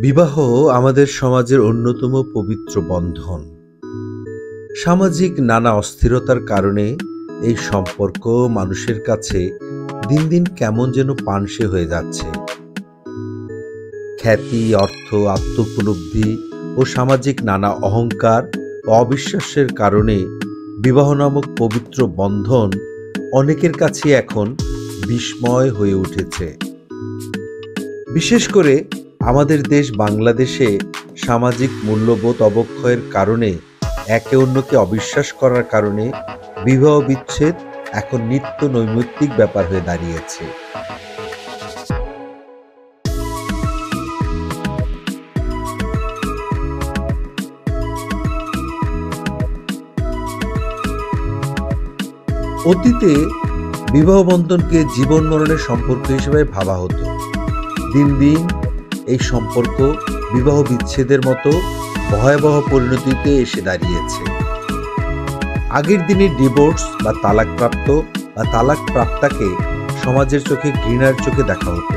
বিবাহ আমাদের সমাজের অন্যতম পবিত্র বন্ধন। সামাজিক নানা অস্থিরতার কারণে এই সম্পর্ক মানুষের কাছে দিন দিন কেমন যেন পানসে হয়ে যাচ্ছে। খ্যাতি, অর্থ, আত্মোপলব্ধি ও সামাজিক নানা অহংকার ও অবিশ্বাসের কারণে বিবাহ নামক পবিত্র বন্ধন অনেকের কাছে এখন বিস্ময় হয়ে উঠেছে। বিশেষ করে আমাদের দেশ বাংলাদেশে সামাজিক মূল্যবোধ অবক্ষয়ের কারণে একে অন্যকে অবিশ্বাস করার কারণে বিবাহ বিচ্ছেদ এখন নিত্য নৈমিত্তিক ব্যাপার হয়ে দাঁড়িয়েছে। অতীতে বিবাহ বন্ধনকে জীবন মরণের সম্পর্ক হিসেবে ভাবা হতো। দিন দিন এই সম্পর্ক বিবাহ বিচ্ছেদের মতো ভয়াবহ পরিণতিতে এসে দাঁড়িয়েছে। আগের দিনে ডিভোর্স বা তালাকপ্রাপ্ত বা তালাক প্রাপ্তাকে সমাজের চোখে ঘৃণার চোখে দেখা হতো।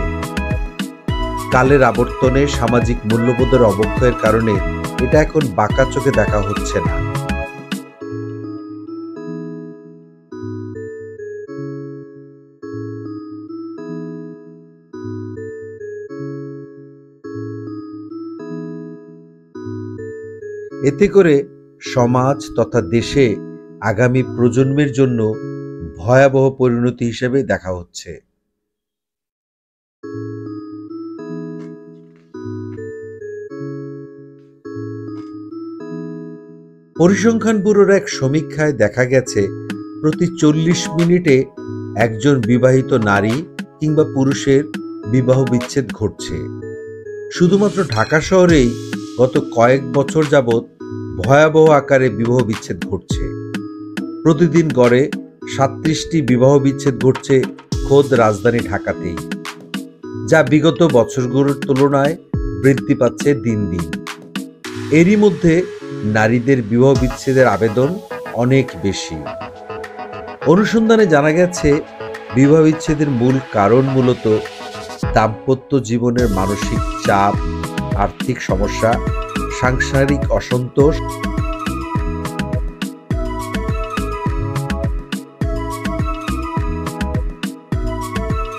কালের আবর্তনে সামাজিক মূল্যবোধের অবক্ষয়ের কারণে এটা এখন বাঁকা চোখে দেখা হচ্ছে না। এতে করে সমাজ তথা দেশে আগামী প্রজন্মের জন্য ভয়াবহ পরিণতি হিসেবে দেখা হচ্ছে। পরিসংখ্যান ব্যুরোর এক সমীক্ষায় দেখা গেছে প্রতি 40 মিনিটে একজন বিবাহিত নারী কিংবা পুরুষের বিবাহ বিচ্ছেদ ঘটছে। শুধুমাত্র ঢাকা শহরেই গত কয়েক বছর যাবৎ ভয়াবহ আকারে বিবাহ বিচ্ছেদ ঘটছে। প্রতিদিন গড়ে 37টি বিবাহ বিচ্ছেদ ঘটছে খোদ রাজধানী ঢাকাতেই, যা বিগত বছরগুলোর তুলনায় বৃদ্ধি পাচ্ছে দিন দিন। এরই মধ্যে নারীদের বিবাহ বিচ্ছেদের আবেদন অনেক বেশি। অনুসন্ধানে জানা গেছে বিবাহ বিচ্ছেদের মূল কারণ মূলত দাম্পত্য জীবনের মানসিক চাপ, আর্থিক সমস্যা, সাংসারিক অসন্তোষ,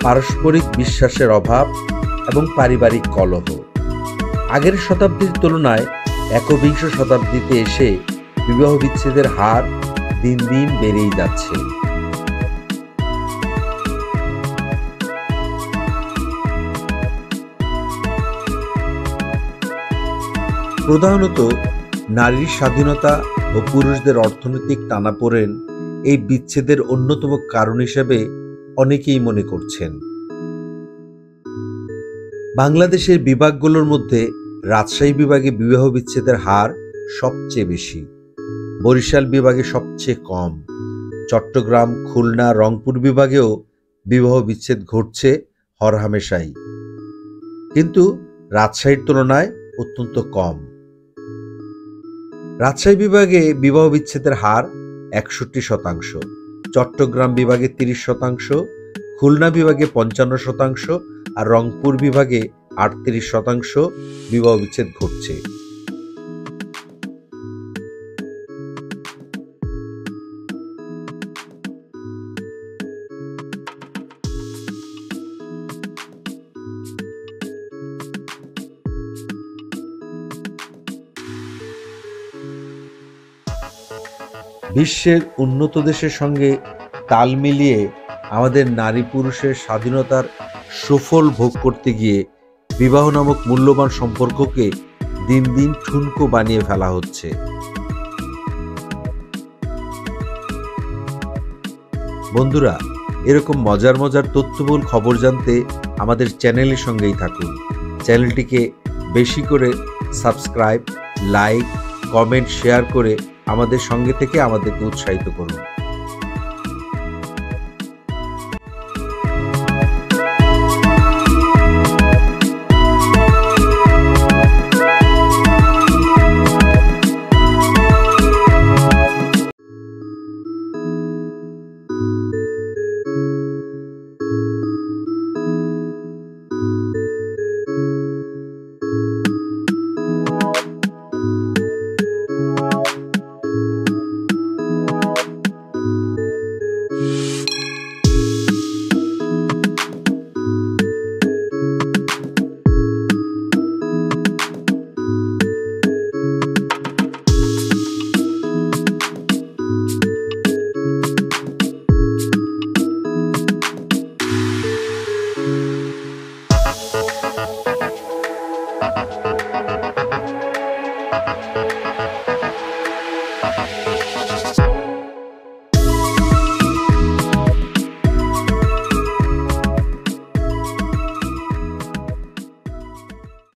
পারস্পরিক বিশ্বাসের অভাব এবং পারিবারিক কলহ। আগের শতাব্দীর তুলনায় একবিংশ শতাব্দীতে এসে বিবাহ বিচ্ছেদের হার দিন দিন বেড়েই যাচ্ছে। প্রধানত নারীর স্বাধীনতা ও পুরুষদের অর্থনৈতিক টানাপোড়েন এই বিচ্ছেদের অন্যতম কারণ হিসেবে অনেকেই মনে করছেন। বাংলাদেশের বিভাগগুলোর মধ্যে রাজশাহী বিভাগে বিবাহ বিচ্ছেদের হার সবচেয়ে বেশি, বরিশাল বিভাগে সবচেয়ে কম, চট্টগ্রাম, খুলনা, রংপুর বিভাগেও বিবাহ বিচ্ছেদ ঘটছে হরহামেশাই, কিন্তু রাজশাহীর তুলনায় অত্যন্ত কম। রাজশাহী বিভাগে বিবাহ বিচ্ছেদের হার 61%, চট্টগ্রাম বিভাগে 30%, খুলনা বিভাগে 55% আর রংপুর বিভাগে 38% বিবাহ বিচ্ছেদ ঘটছে। বিশ্বের উন্নত দেশের সঙ্গে তাল মিলিয়ে আমাদের নারী পুরুষের স্বাধীনতার সুফল ভোগ করতে গিয়ে বিবাহ নামক মূল্যবান সম্পর্ককে দিন দিন ঠুনকো বানিয়ে ফেলা হচ্ছে। বন্ধুরা, এরকম মজার মজার তথ্যবহুল খবর জানতে আমাদের চ্যানেলের সঙ্গেই থাকুন। চ্যানেলটিকে বেশি করে সাবস্ক্রাইব, লাইক, কমেন্ট, শেয়ার করে আমাদের সঙ্গে থেকে আমাদেরকে উৎসাহিত করুন।